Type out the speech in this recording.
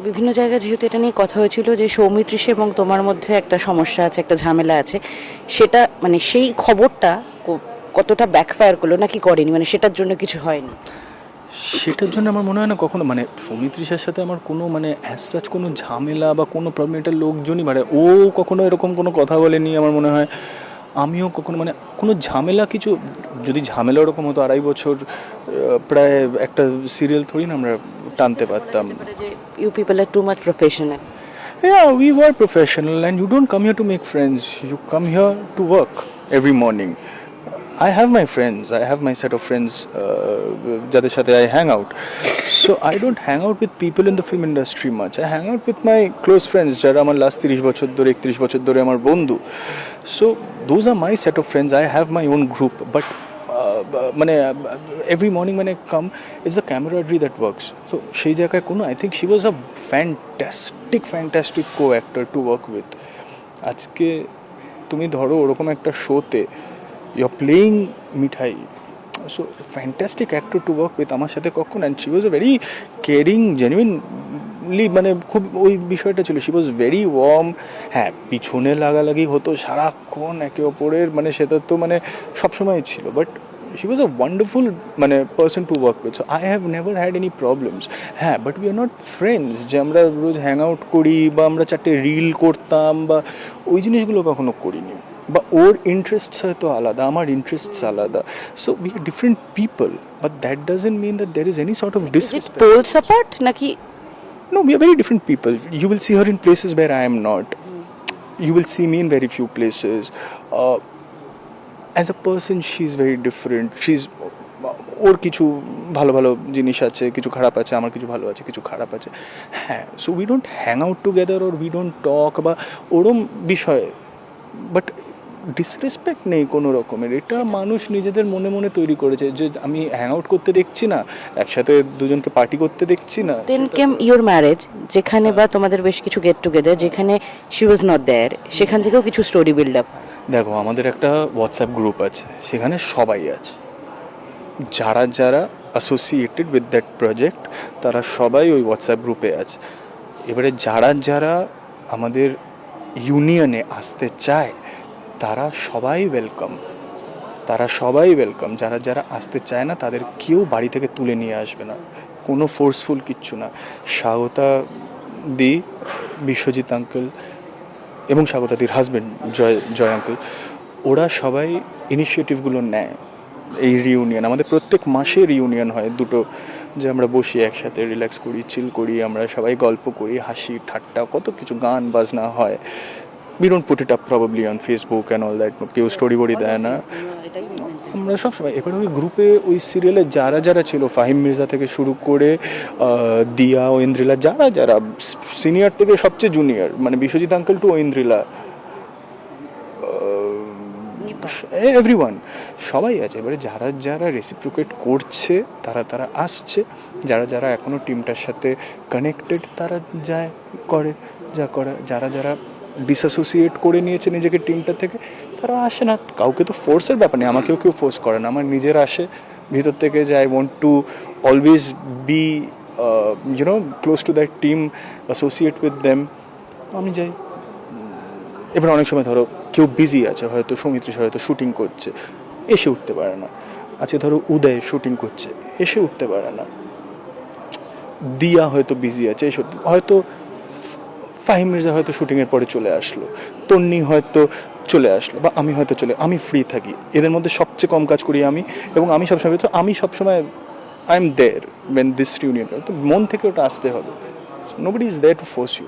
বিভিন্ন জায়গায় যেহেতু এটা নিয়ে কথা হয়েছিল যে সৌমিত্রিষ এবং তোমার মধ্যে একটা সমস্যা আছে, একটা ঝামেলা আছে, সেটা মানে সেই খবরটা কতটা ব্যাকফায়ার করলো নাকি করেনি, মানে সেটার জন্য কিছু হয়নি? সেটার জন্য আমার মনে হয় না কখনো মানে সৌমিত্রিষের সাথে আমার কোনো মানে অ্যাজ সাচ কোনো ঝামেলা বা কোনো প্রবলেম, এটা লোকজনই মানে ও কখনো এরকম কোনো কথা বলেনি আমার মনে হয়। আমিও কখনো মানে কোনো ঝামেলা কিছু, যদি ঝামেলা ওরকম হতো 2.5 বছর প্রায় একটা সিরিয়াল থোড়ি না আমরা টানতে পারতাম। যে you people are too much professional. Yeah, we were professional, and you don't come here to make friends. You come here to work every morning. I have my friends. I have my set of friends. যাদের সাথে I hang out. So I don't hang out with people in the film industry much. I hang out with my close friends. যারা আমার last 30 বছর ধরে 31 বছর ধরে আমার বন্ধু. So those are my set of friends. I have my own group, but মানে every morning মানে come it's the camaraderie that works. তো সেই জায়গায় কোনো I think she was a fantastic co actor to work with. আজকে তুমি ধরো ওরকম একটা শোতে you are playing Mithai, so fantastic actor to work with আমার সাথে কখন। And she was a very caring genuinely, মানে খুব ওই বিষয়টা ছিল, শি ওয়াজ ভেরি ওয়ার্ম। হ্যাঁ, পিছনে লাগালাগি হতো সারাক্ষণ একে অপরের, মানে সেটা তো মানে সবসময় ছিল, but she was a wonderful মানে person to work with, so I have never had any problems. হ্যাঁ, but we are not friends যে আমরা রোজ হ্যাং আউট করি বা আমরা চারটে রিল করতাম বা ওই জিনিসগুলো কখনো করিনি। বা ওর ইন্টারেস্টস হয়তো আলাদা, আমার ইন্টারেস্টস আলাদা, so we are different people, but that doesn't mean that there is any sort of disrespect. Poles apart নাকি? No, we are very different people. You will see her in places where I am not. You will see me in very few places. As a person she is very different. She's ওর কিছু ভালো ভালো জিনিস আছে, কিছু খারাপ আছে, আমার কিছু ভালো আছে, কিছু খারাপ আছে। হ্যাঁ, so we don't hang out together or we don't talk বা ওরম বিষয়ে, বাট ডিসরেসপেক্ট নেই কোনো রকমের। এটা মানুষ নিজেদের মনে মনে তৈরি করেছে যে আমি হ্যাং আউট করতে দেখছি না, একসাথে দুজনকে পার্টি করতে দেখছি না। দেন কেম ইওর ম্যারেজ, যেখানে বা তোমাদের বেশ কিছু গেট টুগেদার, যেখানে শি ওয়াজ নট দেয়ার, সেখান থেকেও কিছু স্টোরি বিল্ড আপ। দেখো, আমাদের একটা হোয়াটসঅ্যাপ গ্রুপ আছে, সেখানে সবাই আছে, যারা যারা অ্যাসোসিয়েটেড উইথ দ্যাট প্রজেক্ট তারা সবাই ওই হোয়াটসঅ্যাপ গ্রুপে আছে। এবারে যারা যারা আমাদের ইউনিয়নে আসতে চায় তারা সবাই ওয়েলকাম, তারা সবাই ওয়েলকাম। যারা যারা আসতে চায় না তাদের কেউ বাড়ি থেকে তুলে নিয়ে আসবে না, কোনো ফোর্সফুল কিচ্ছু না। স্বাগতা দি, বিশ্বজিৎ আঙ্কেল এবং স্বাগতাদির হাজব্যান্ড জয় আঙ্কেল, ওরা সবাই ইনিশিয়েটিভগুলো নেয়। এই রিউনিয়ন আমাদের প্রত্যেক মাসে রিউনিয়ন হয় দুটো, যে আমরা বসি একসাথে রিল্যাক্স করি, চিল করি, আমরা সবাই গল্প করি, হাসি ঠাট্টা, কত কিছু গান বাজনা হয়। We don't put it up probably on Facebook and all that, কেউ স্টোরি বড়ি দেয় না, আমরা সব সময়। এবার ওই গ্রুপে ওই সিরিয়ালে যারা যারা ছিল, ফাহিম মির্জা থেকে শুরু করে দিয়া, ঐন্দ্রিলা, যারা যারা সিনিয়র থেকে সবচেয়ে জুনিয়র, মানে Biswajit uncle to Aindrila, everyone, সবাই আছে। এবারে যারা যারা রেসিপ্রোকেট করছে তারা তারা আসছে, যারা যারা এখনও টিমটার সাথে কানেক্টেড তারা যায় করে যা করে, যারা যারা ডিসঅ্যাসোসিয়েট করে নিয়েছে নিজেকে টিমটা থেকে তারা আসে না। কাউকে তো ফোর্সের ব্যাপার নেই, আমাকেও কেউ ফোর্স করে না, আমার নিজের আসে ভিতর থেকে যে I want to always be you know close to that team, associate with them, আমি যাই। এবার অনেক সময় ধরো কেউ বিজি আছে, হয়তো সৌমিত্রিষ হয়তো শুটিং করছে, এসে উঠতে পারে না। আচ্ছা, ধরো উদয় শুটিং করছে, এসে উঠতে পারে না। দিয়া হয়তো বিজি আছে, এসে হয়তো ফাহিম মির্জা হয়তো শুটিংয়ের পরে চলে আসলো, তন্নি হয়তো চলে আসলো, বা আমি হয়তো আমি ফ্রি থাকি। এদের মধ্যে সবচেয়ে কম কাজ করি আমি, এবং আমি সবসময় I am there when this reunion. তো মন থেকে ওটা আসতে হবে, nobody is there to force you.